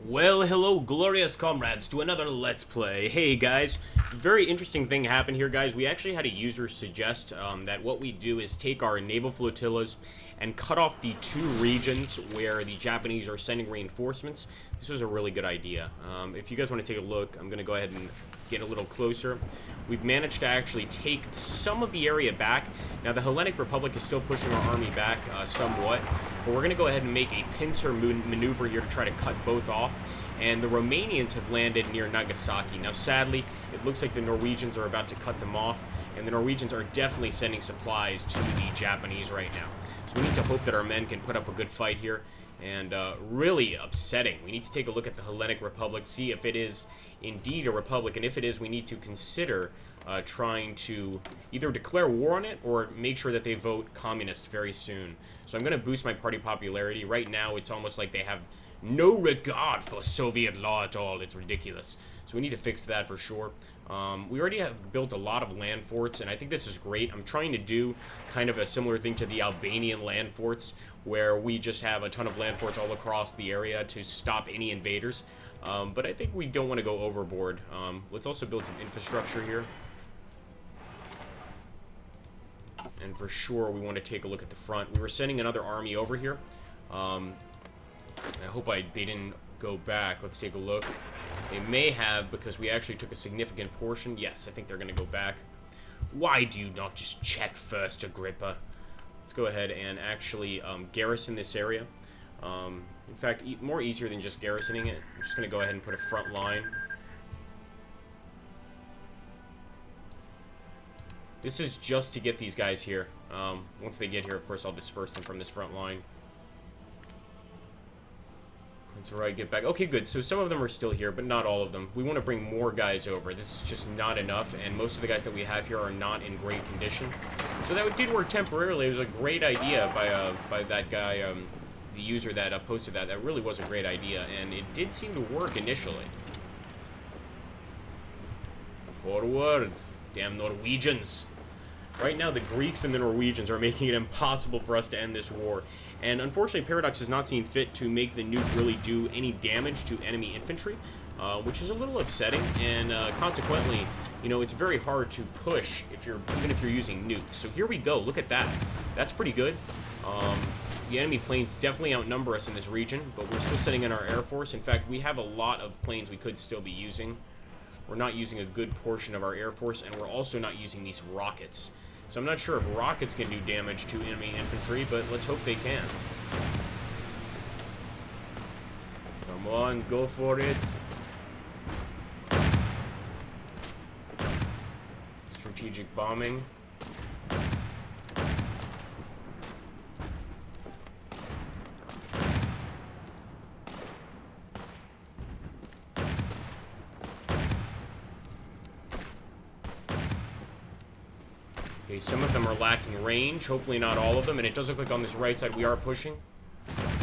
Well, hello, glorious comrades, to another Let's Play. Hey, guys. Very interesting thing happened here, guys. We actually had a user suggest that what we do is take our naval flotillas and cut off the two regions where the Japanese are sending reinforcements. This was a really good idea. If you guys want to take a look, I'm going to go ahead and get a little closer. We've managed to actually take some of the area back. Now, the Hellenic Republic is still pushing our army back somewhat, but we're going to go ahead and make a pincer maneuver here to try to cut both off. And the Romanians have landed near Nagasaki. Now, sadly, it looks like the Norwegians are about to cut them off, and the Norwegians are definitely sending supplies to the Japanese right now. So we need to hope that our men can put up a good fight here. And really upsetting. We need to take a look at the Hellenic Republic, see if it is indeed a republic, and if it is, we need to consider trying to either declare war on it or make sure that they vote communist very soon. So I'm going to boost my party popularity. Right now, it's almost like they have no regard for Soviet law at all. It's ridiculous. So we need to fix that for sure. We already have built a lot of land forts, and I think this is great. I'm trying to do kind of a similar thing to the Albanian land forts, where we just have a ton of land forts all across the area to stop any invaders. But I think we don't want to go overboard. Let's also build some infrastructure here. And for sure, we want to take a look at the front. We were sending another army over here. I hope they didn't go back. Let's take a look. They may have, because we actually took a significant portion. Yes, I think they're going to go back. Why do you not just check first, Agrippa? Let's go ahead and actually garrison this area. In fact, more easier than just garrisoning it. I'm just going to go ahead and put a front line. This is just to get these guys here. Once they get here, of course, I'll disperse them from this front line. That's right, get back. Okay, good. So some of them are still here, but not all of them. We want to bring more guys over. This is just not enough, and most of the guys that we have here are not in great condition. So that did work temporarily. It was a great idea by that guy, the user that posted that. That really was a great idea, and it did seem to work initially. Forward. Damn Norwegians. Right now, the Greeks and the Norwegians are making it impossible for us to end this war. And unfortunately, Paradox has not seen fit to make the nuke really do any damage to enemy infantry, which is a little upsetting. And consequently, you know, it's very hard to push even if you're using nukes. So here we go. Look at that. That's pretty good. The enemy planes definitely outnumber us in this region, but we're still sending in our Air Force. In fact, we have a lot of planes we could still be using. We're not using a good portion of our Air Force, and we're also not using these rockets. So I'm not sure if rockets can do damage to enemy infantry, but let's hope they can. Come on, go for it. Strategic bombing. Okay, some of them are lacking range, hopefully not all of them, and it does look like on this right side we are pushing.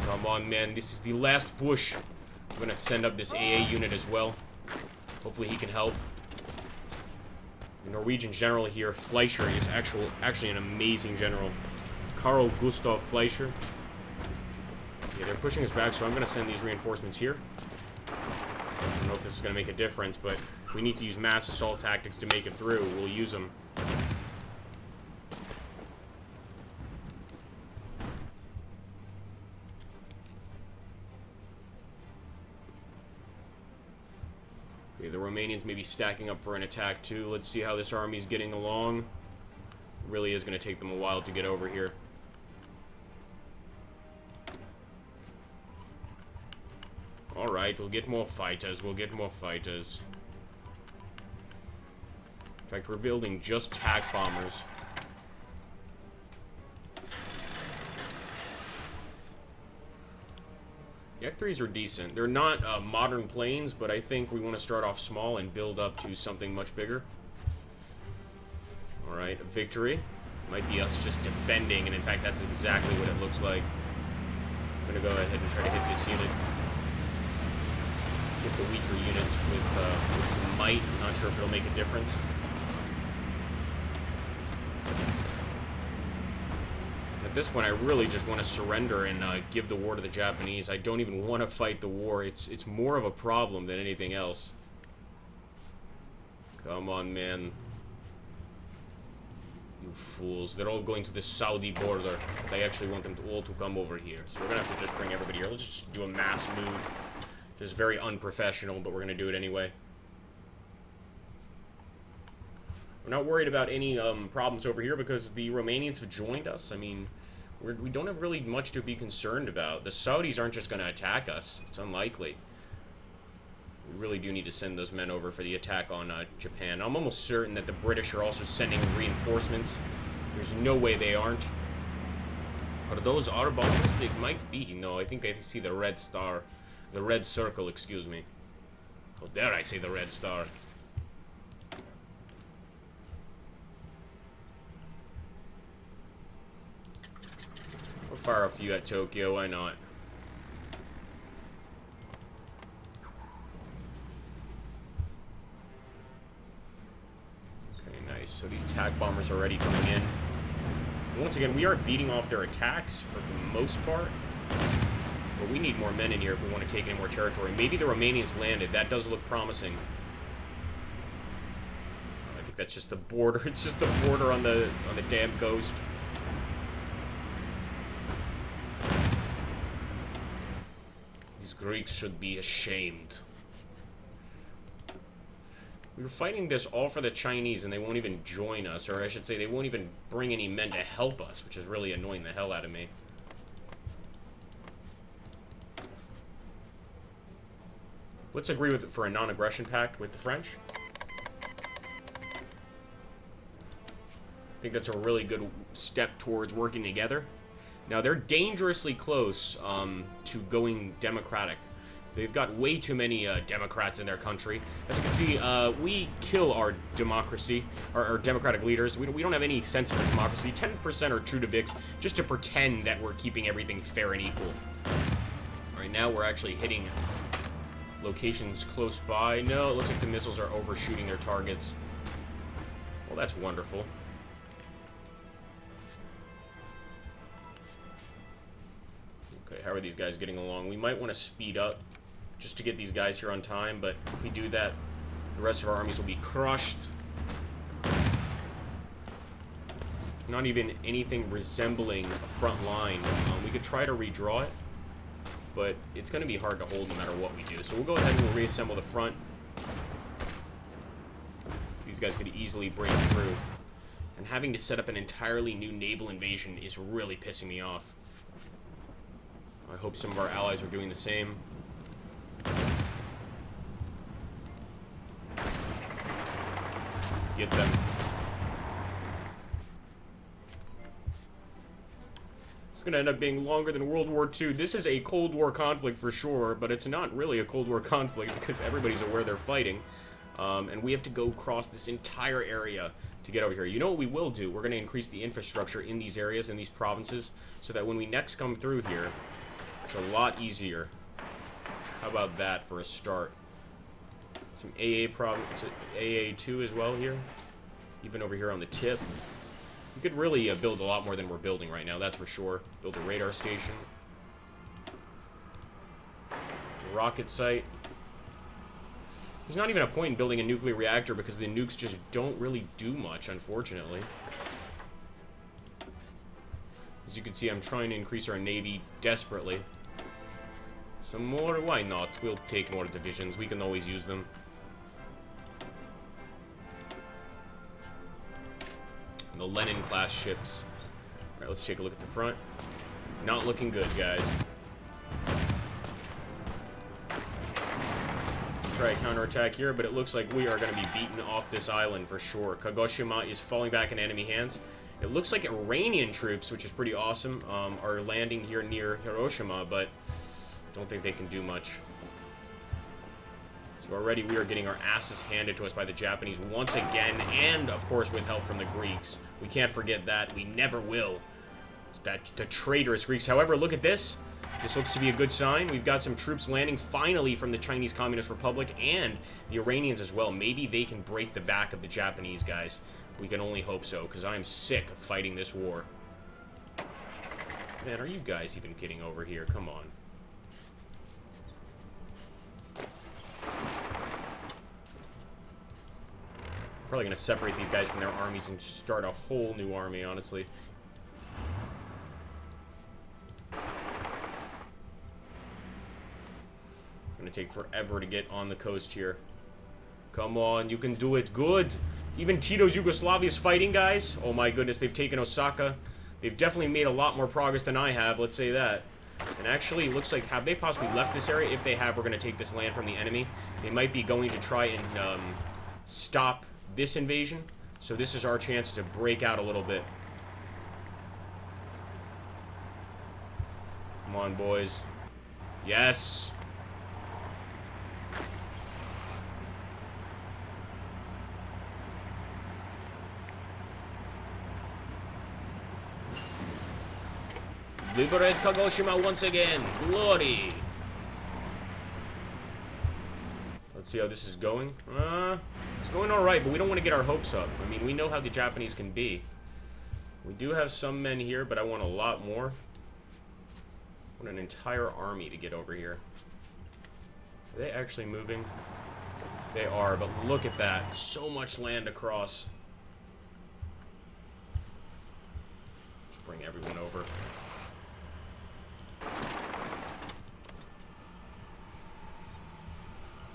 Come on, man, this is the last push. I'm going to send up this AA unit as well. Hopefully he can help. The Norwegian general here, Fleischer, is actually an amazing general. Karl Gustav Fleischer. Yeah, they're pushing us back, so I'm going to send these reinforcements here. I don't know if this is going to make a difference, but if we need to use mass assault tactics to make it through, we'll use them. Okay, the Romanians may be stacking up for an attack too. Let's see how this army's getting along. It really is going to take them a while to get over here. Alright, we'll get more fighters. We'll get more fighters. In fact, we're building just TAC bombers. The Yak-3s are decent. They're not modern planes, but I think we want to start off small and build up to something much bigger. Alright, a victory. Might be us just defending, and in fact, that's exactly what it looks like. I'm going to go ahead and try to hit this unit. Hit the weaker units with some might. I'm not sure if it'll make a difference. At this point, I really just want to surrender and give the war to the Japanese. I don't even want to fight the war. It's more of a problem than anything else. Come on, man. You fools. They're all going to the Saudi border. They actually want them all to come over here. So we're going to have to just bring everybody here. Let's just do a mass move. This is very unprofessional, but we're going to do it anyway. We're not worried about any problems over here because the Romanians have joined us. I mean, we don't have really much to be concerned about. The Saudis aren't just going to attack us. It's unlikely. We really do need to send those men over for the attack on Japan. I'm almost certain that the British are also sending reinforcements. There's no way they aren't. Are those our bombers? They might be. No, I think I see the red star. The red circle, excuse me. How dare I say the red star. We'll fire a few at Tokyo, why not? Okay, nice. So these attack bombers are already coming in. Once again, we are beating off their attacks for the most part. But we need more men in here if we want to take any more territory. Maybe the Romanians landed. That does look promising. I think that's just the border. It's just the border on the damn coast. These Greeks should be ashamed. We were fighting this all for the Chinese, and they won't even join us. Or I should say, they won't even bring any men to help us, which is really annoying the hell out of me. Let's agree with it for a non-aggression pact with the French. I think that's a really good step towards working together. Now, they're dangerously close to going democratic. They've got way too many Democrats in their country. As you can see, we kill our democracy, our democratic leaders. We don't have any sense of democracy. 10% are true to VIX, just to pretend that we're keeping everything fair and equal. All right, now we're actually hitting locations close by. No, it looks like the missiles are overshooting their targets. Well, that's wonderful. Okay, how are these guys getting along? We might want to speed up just to get these guys here on time, but if we do that, the rest of our armies will be crushed. Not even anything resembling a front line. We could try to redraw it, but it's going to be hard to hold no matter what we do. So we'll go ahead and we'll reassemble the front. These guys could easily break through. And having to set up an entirely new naval invasion is really pissing me off. I hope some of our allies are doing the same. Get them. It's going to end up being longer than World War II. This is a Cold War conflict for sure, but it's not really a Cold War conflict because everybody's aware they're fighting. And we have to go across this entire area to get over here. You know what we will do? We're going to increase the infrastructure in these areas, in these provinces, so that when we next come through here, it's a lot easier. How about that for a start? Some AA2 as well here. Even over here on the tip. We could really build a lot more than we're building right now, that's for sure. Build a radar station. Rocket site. There's not even a point in building a nuclear reactor because the nukes just don't really do much, unfortunately. As you can see, I'm trying to increase our navy desperately. Some more? Why not? We'll take more divisions. We can always use them. And the Lenin-class ships. Alright, let's take a look at the front. Not looking good, guys. Try a counterattack here, but it looks like we are going to be beaten off this island for sure. Kagoshima is falling back in enemy hands. It looks like Iranian troops, which is pretty awesome, are landing here near Hiroshima, but don't think they can do much. So already we are getting our asses handed to us by the Japanese once again, and of course with help from the Greeks. We can't forget that. We never will. The traitorous Greeks. However, look at this. This looks to be a good sign. We've got some troops landing finally from the Chinese Communist Republic and the Iranians as well. Maybe they can break the back of the Japanese guys. We can only hope so, because I'm sick of fighting this war. Man, are you guys even getting over here? Come on. Probably gonna separate these guys from their armies and start a whole new army, honestly. It's gonna take forever to get on the coast here. Come on, you can do it. Good. Even Tito's Yugoslavia is fighting, guys. Oh my goodness, they've taken Osaka. They've definitely made a lot more progress than I have, let's say that. And actually, it looks like, have they possibly left this area? If they have, we're going to take this land from the enemy. They might be going to try and stop this invasion. So this is our chance to break out a little bit. Come on, boys. Yes. Liberate Kagoshima once again. Glory. Let's see how this is going. It's going alright, but we don't want to get our hopes up. I mean, we know how the Japanese can be. We do have some men here, but I want a lot more. I want an entire army to get over here. Are they actually moving? They are, but look at that. So much land across. Just bring everyone over.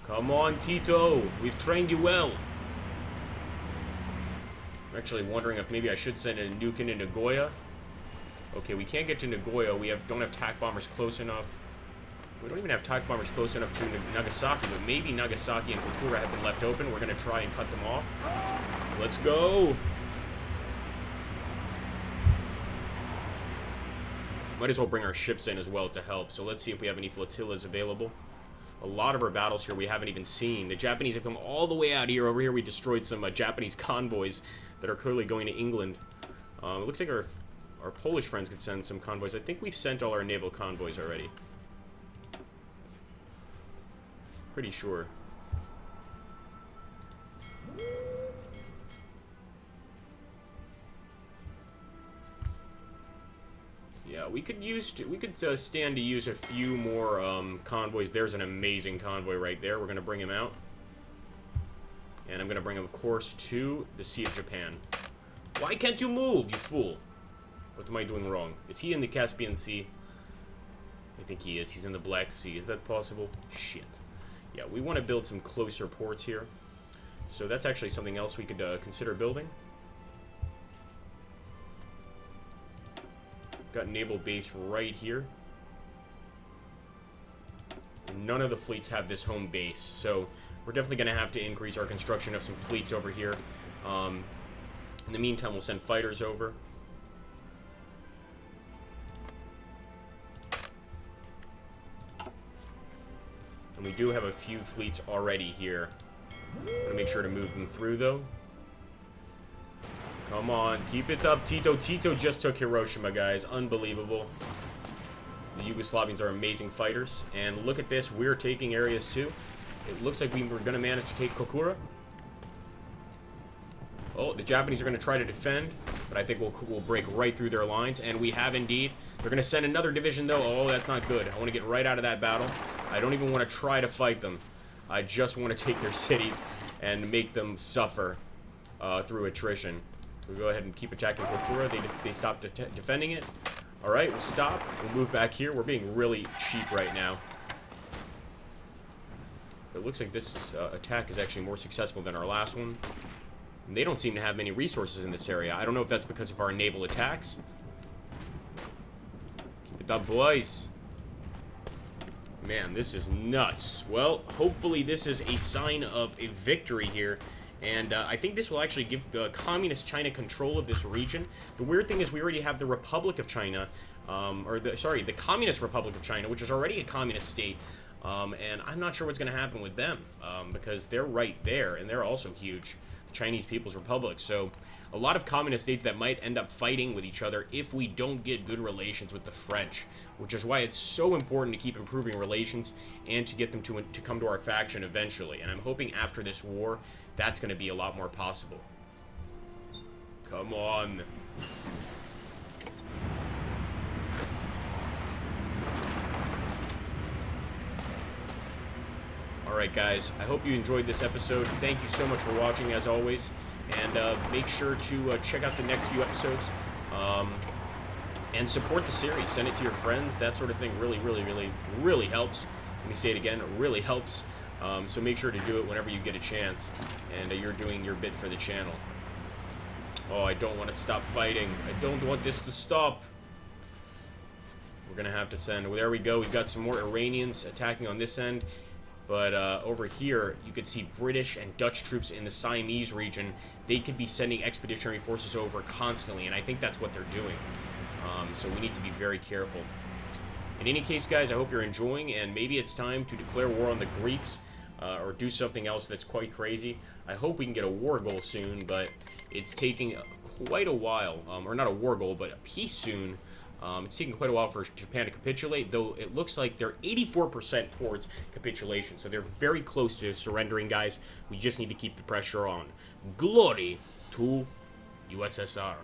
Come on, Tito. We've trained you well. I'm actually wondering if maybe I should send a nuke into Nagoya. Okay, we can't get to Nagoya. We don't have TAC bombers close enough. We don't even have TAC bombers close enough to Nagasaki, but maybe Nagasaki and Kokura have been left open. We're going to try and cut them off. Let's go. Might as well bring our ships in as well to help. So let's see if we have any flotillas available. A lot of our battles here we haven't even seen. The Japanese have come all the way out here. Over here we destroyed some Japanese convoys that are clearly going to England. It looks like our Polish friends could send some convoys. I think we've sent all our naval convoys already. Pretty sure. Yeah, we could stand to use a few more convoys. There's an amazing convoy right there. We're going to bring him out. And I'm going to bring him, of course, to the Sea of Japan. Why can't you move, you fool? What am I doing wrong? Is he in the Caspian Sea? I think he is. He's in the Black Sea. Is that possible? Shit. Yeah, we want to build some closer ports here. So that's actually something else we could consider building. Got a naval base right here. None of the fleets have this home base, so we're definitely going to have to increase our construction of some fleets over here. In the meantime, we'll send fighters over. And we do have a few fleets already here. I'm going to make sure to move them through, though. Come on, keep it up, Tito. Tito just took Hiroshima, guys. Unbelievable. The Yugoslavians are amazing fighters. And look at this. We're taking areas, too. It looks like we were going to manage to take Kokura. Oh, the Japanese are going to try to defend. But I think we'll break right through their lines. And we have indeed. They're going to send another division, though. Oh, that's not good. I want to get right out of that battle. I don't even want to try to fight them. I just want to take their cities and make them suffer through attrition. We'll go ahead and keep attacking Kokura. They stopped defending it. Alright, we'll stop. We'll move back here. We're being really cheap right now. It looks like this attack is actually more successful than our last one. And they don't seem to have many resources in this area. I don't know if that's because of our naval attacks. Keep it up, boys. Man, this is nuts. Well, hopefully this is a sign of a victory here. And I think this will actually give Communist China control of this region. The weird thing is we already have the Republic of China, the Communist Republic of China, which is already a communist state. And I'm not sure what's going to happen with them, because they're right there, and they're also huge, the Chinese People's Republic. So a lot of communist states that might end up fighting with each other if we don't get good relations with the French, which is why it's so important to keep improving relations and to get them to come to our faction eventually. And I'm hoping after this war, that's going to be a lot more possible. Come on. Alright guys, I hope you enjoyed this episode. Thank you so much for watching as always. And make sure to check out the next few episodes. And support the series. Send it to your friends. That sort of thing really helps. Let me say it again. It really helps. So make sure to do it whenever you get a chance. And you're doing your bit for the channel. Oh, I don't want to stop fighting. I don't want this to stop. We're going to have to send... Well, there we go. We've got some more Iranians attacking on this end. But over here, you could see British and Dutch troops in the Siamese region. They could be sending expeditionary forces over constantly, and I think that's what they're doing. So we need to be very careful. In any case, guys, I hope you're enjoying, and maybe it's time to declare war on the Greeks, or do something else that's quite crazy. I hope we can get a war goal soon, but it's taking quite a while. Or not a war goal, but a peace soon. It's taking quite a while for Japan to capitulate, though it looks like they're 84% towards capitulation. So they're very close to surrendering, guys. We just need to keep the pressure on. Glory to USSR.